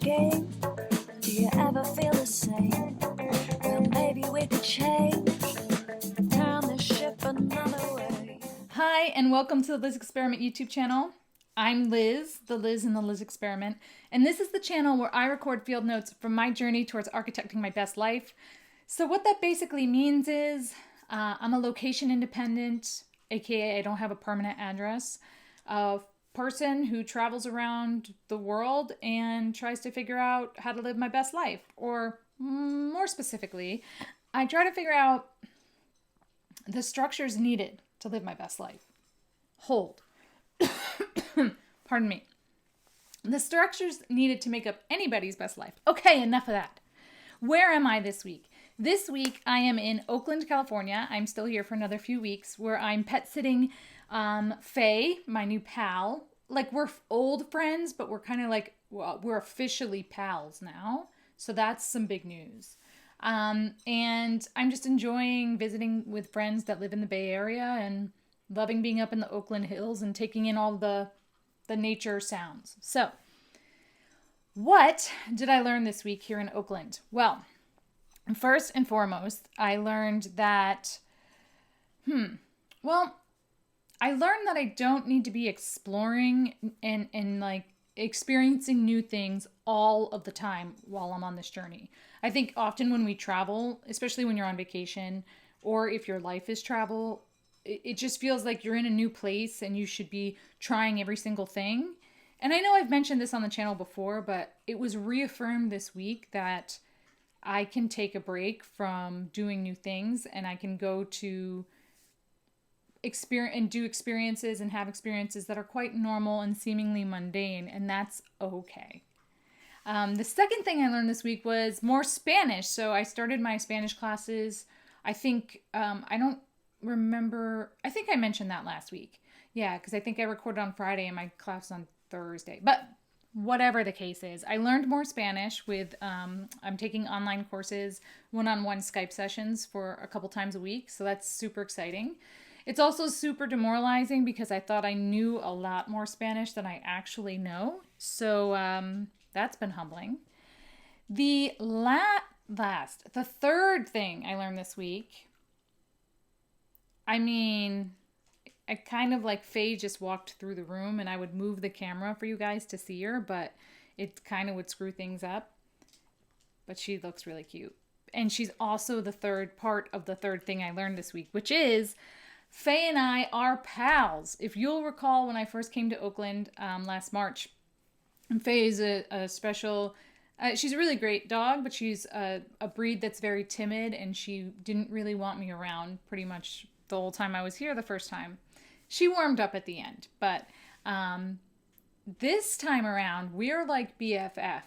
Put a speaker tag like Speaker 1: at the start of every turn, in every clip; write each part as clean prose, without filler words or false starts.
Speaker 1: game? Do you ever feel the same? Well, maybe we could change, turn the ship another way.
Speaker 2: Hi, and welcome to the Liz Experiment YouTube channel. I'm Liz, the Liz in the Liz Experiment, and this is the channel where I record field notes from my journey towards architecting my best life. So what that basically means is I'm a location independent, aka I don't have a permanent address, person who travels around the world and tries to figure out how to live my best life. Or more specifically, I try to figure out the structures needed to live my best life. Hold. Pardon me. The structures needed to make up anybody's best life. Okay, enough of that. Where am I this week? This week I am in Oakland, California. I'm still here for another few weeks where I'm pet sitting Fay, my new pal. Like, we're old friends, but we're kind of like, well, we're officially pals now. So that's some big news. And I'm just enjoying visiting with friends that live in the Bay Area and loving being up in the Oakland hills and taking in all the nature sounds. So, what did I learn this week here in Oakland? Well, first and foremost, I learned that, I learned that I don't need to be exploring and like experiencing new things all of the time while I'm on this journey. I think often when we travel, especially when you're on vacation or if your life is travel, it just feels like you're in a new place and you should be trying every single thing. And I know I've mentioned this on the channel before, but it was reaffirmed this week that I can take a break from doing new things and I can go to experience and do experiences and have experiences that are quite normal and seemingly mundane, and that's okay. The second thing I learned this week was more Spanish. So I started my Spanish classes. I think, I don't remember, I think I mentioned that last week. Yeah, because I think I recorded on Friday and my class on Thursday. But whatever the case is, I learned more Spanish with, I'm taking online courses, one-on-one Skype sessions for a couple times a week. So that's super exciting. It's also super demoralizing because I thought I knew a lot more Spanish than I actually know. So that's been humbling. The third thing I learned this week, I mean, I kind of like Faye just walked through the room and I would move the camera for you guys to see her, but it kind of would screw things up. But she looks really cute. And she's also the third part of the third thing I learned this week, which is Fay and I are pals. If you'll recall, when I first came to Oakland last March, Fay is a special, she's a really great dog, but she's a breed that's very timid, and she didn't really want me around pretty much the whole time I was here the first time. She warmed up at the end, but this time around, we're like BFF.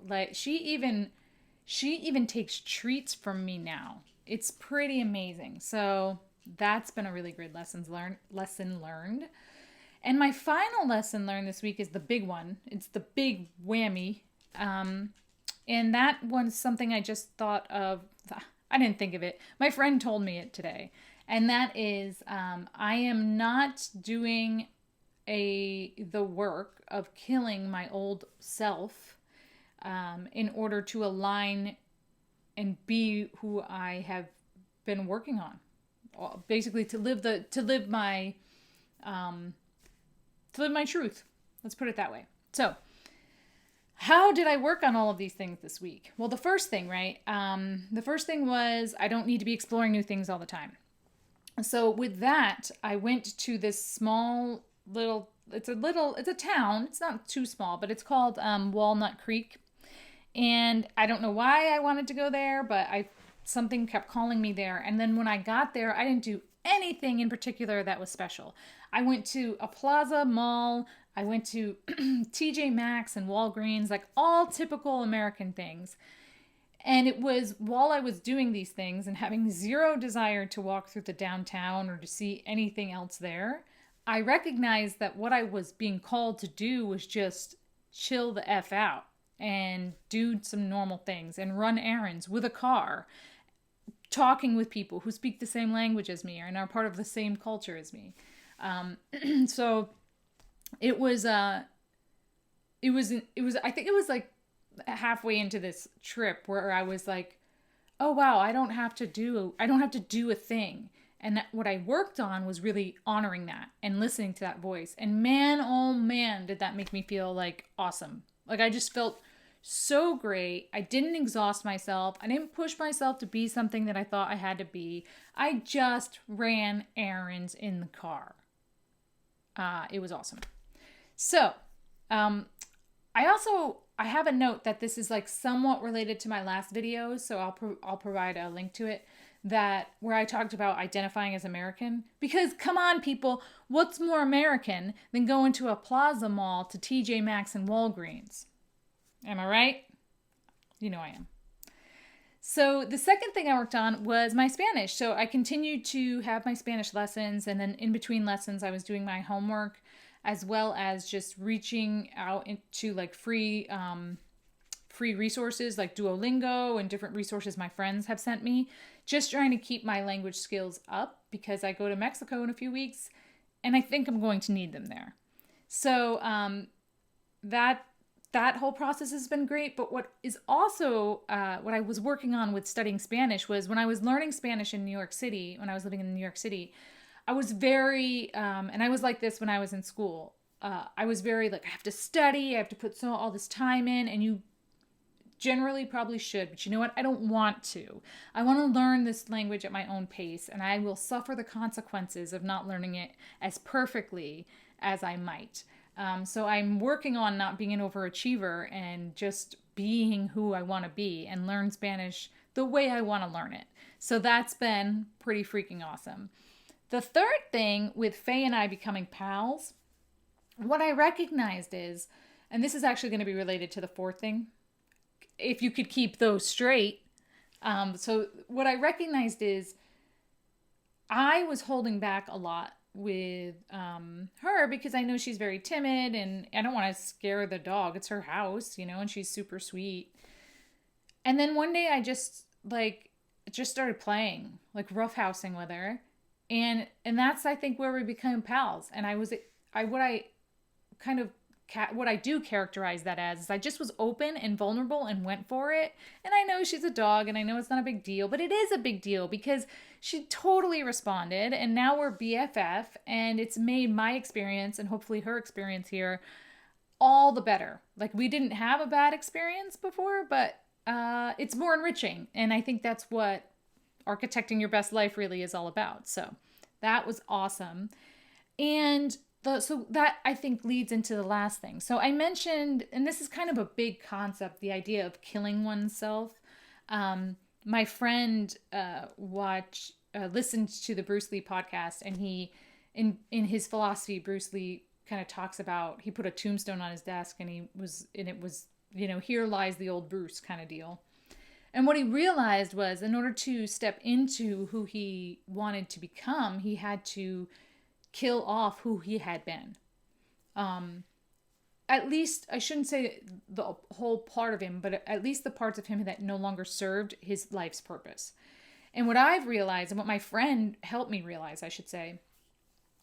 Speaker 2: Like, she even takes treats from me now. It's pretty amazing. So that's been a really good lesson learned. And my final lesson learned this week is the big one. It's the big whammy. And that was something I just thought of. I didn't think of it. My friend told me it today. And that is I am not doing the work of killing my old self in order to align and be who I have been working on. Basically, to live my truth. Let's put it that way. So, how did I work on all of these things this week? Well, the first thing, right? The first thing was I don't need to be exploring new things all the time. So with that, I went to this small little. It's a town. It's not too small, but it's called Walnut Creek, and I don't know why I wanted to go there, but something kept calling me there. And then when I got there, I didn't do anything in particular that was special. I went to a plaza mall. I went to TJ Maxx and Walgreens, like all typical American things. And it was while I was doing these things and having zero desire to walk through the downtown or to see anything else there, I recognized that what I was being called to do was just chill the F out and do some normal things and run errands with a car, talking with people who speak the same language as me and are part of the same culture as me. So it was I think it was like halfway into this trip where I was like, oh wow, I don't have to do a thing. And what I worked on was really honoring that and listening to that voice. And man, oh man, did that make me feel like awesome. Like I just felt so great. I didn't exhaust myself. I didn't push myself to be something that I thought I had to be. I just ran errands in the car. It was awesome. So, I have a note that this is like somewhat related to my last video, so I'll provide a link to it, that where I talked about identifying as American. Because come on, people, what's more American than going to a Plaza Mall to TJ Maxx and Walgreens? Am I right? You know I am. So the second thing I worked on was my Spanish. So I continued to have my Spanish lessons, and then in between lessons I was doing my homework, as well as just reaching out into like free resources like Duolingo and different resources my friends have sent me, just trying to keep my language skills up because I go to Mexico in a few weeks and I think I'm going to need them there. So that whole process has been great. But what is also what I was working on with studying Spanish was when I was learning Spanish in New York City, when I was living in New York City, I was very, and I was like this when I was in school. I was very like, I have to study, I have to put all this time in, and you generally probably should, but you know what? I don't want to. I want to learn this language at my own pace, and I will suffer the consequences of not learning it as perfectly as I might. So I'm working on not being an overachiever and just being who I want to be and learn Spanish the way I want to learn it. So that's been pretty freaking awesome. The third thing with Fay and I becoming pals, what I recognized is, and this is actually going to be related to the fourth thing, if you could keep those straight. So what I recognized is I was holding back a lot with her because I know she's very timid and I don't want to scare the dog. It's her house, and she's super sweet. And then one day I just started playing, like roughhousing with her. And that's, I think, where we became pals. And what I do characterize that as is I just was open and vulnerable and went for it. And I know she's a dog and I know it's not a big deal, but it is a big deal because she totally responded. And now we're BFF, and it's made my experience and hopefully her experience here all the better. Like, we didn't have a bad experience before, but it's more enriching. And I think that's what architecting your best life really is all about. So that was awesome. And so that, I think, leads into the last thing. So I mentioned, and this is kind of a big concept, the idea of killing oneself. My friend listened to the Bruce Lee podcast, and he, in his philosophy, Bruce Lee kind of talks about, he put a tombstone on his desk, and it was, here lies the old Bruce kind of deal. And what he realized was, in order to step into who he wanted to become, he had to kill off who he had been. At least, I shouldn't say the whole part of him, but at least the parts of him that no longer served his life's purpose. And what I've realized, and what my friend helped me realize, I should say,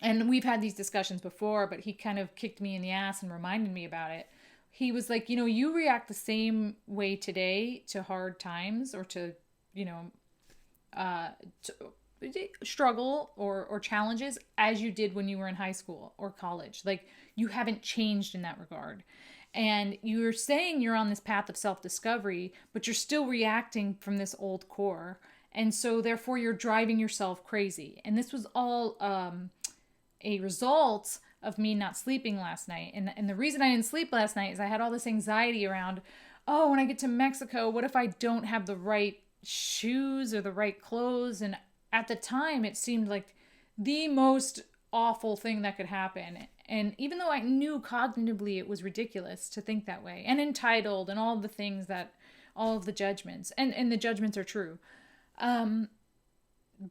Speaker 2: and we've had these discussions before, but he kind of kicked me in the ass and reminded me about it. He was like, you react the same way today to hard times or to struggle or challenges as you did when you were in high school or college. Like, you haven't changed in that regard. And you're saying you're on this path of self-discovery, but you're still reacting from this old core. And so therefore you're driving yourself crazy. And this was all a result of me not sleeping last night. And the reason I didn't sleep last night is I had all this anxiety around, oh, when I get to Mexico, what if I don't have the right shoes or the right clothes? And at the time, it seemed like the most awful thing that could happen. And even though I knew cognitively it was ridiculous to think that way, and entitled, and all of the things that, all of the judgments, and the judgments are true.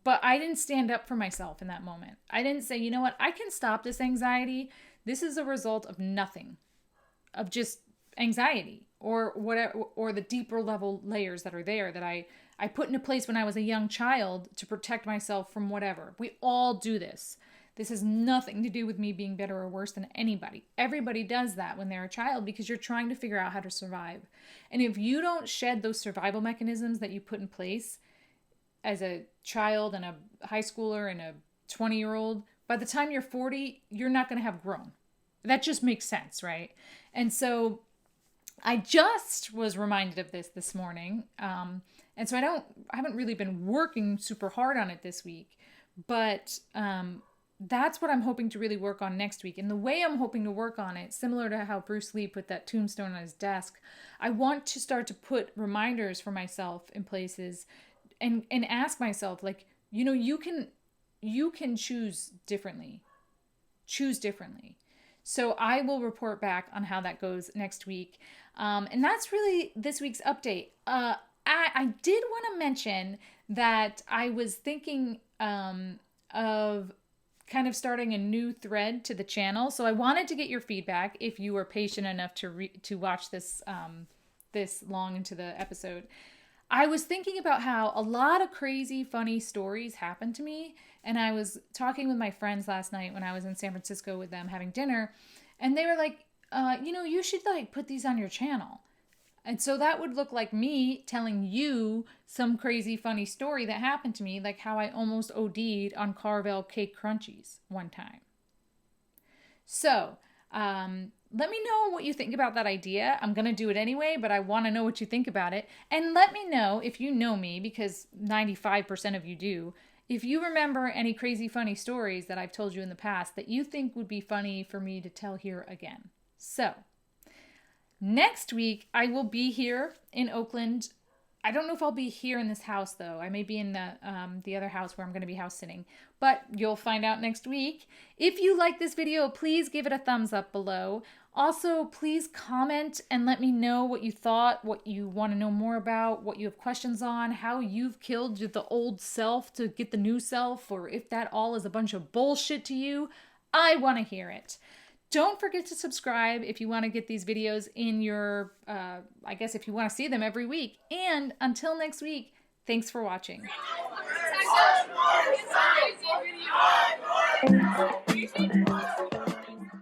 Speaker 2: But I didn't stand up for myself in that moment. I didn't say, you know what, I can stop this anxiety. This is a result of nothing, of just anxiety or whatever, or the deeper level layers that are there that I put into place when I was a young child to protect myself from whatever. We all do this. This has nothing to do with me being better or worse than anybody. Everybody does that when they're a child because you're trying to figure out how to survive. And if you don't shed those survival mechanisms that you put in place as a child and a high schooler and a 20-year-old, by the time you're 40, you're not going to have grown. That just makes sense, right? And so I just was reminded of this morning. And so I haven't really been working super hard on it this week, but that's what I'm hoping to really work on next week. And the way I'm hoping to work on it, similar to how Bruce Lee put that tombstone on his desk, I want to start to put reminders for myself in places and ask myself, like, you know, you can choose differently. Choose differently. So I will report back on how that goes next week. And that's really this week's update. I did want to mention that I was thinking of kind of starting a new thread to the channel. So I wanted to get your feedback if you were patient enough to watch this this long into the episode. I was thinking about how a lot of crazy, funny stories happen to me. And I was talking with my friends last night when I was in San Francisco with them having dinner. And they were like, you know, you should like put these on your channel. And so that would look like me telling you some crazy, funny story that happened to me, like how I almost OD'd on Carvel cake crunchies one time. So, let me know what you think about that idea. I'm going to do it anyway, but I want to know what you think about it. And let me know if you know me, because 95% of you do, if you remember any crazy funny stories that I've told you in the past that you think would be funny for me to tell here again. So, next week I will be here in Oakland. I don't know if I'll be here in this house though. I may be in the other house where I'm going to be house sitting, but you'll find out next week. If you like this video, please give it a thumbs up below. Also, please comment and let me know what you thought, what you want to know more about, what you have questions on, how you've killed the old self to get the new self, or if that all is a bunch of bullshit to you. I want to hear it. Don't forget to subscribe if you want to get these videos in your, I guess if you want to see them every week. And until next week, thanks for watching.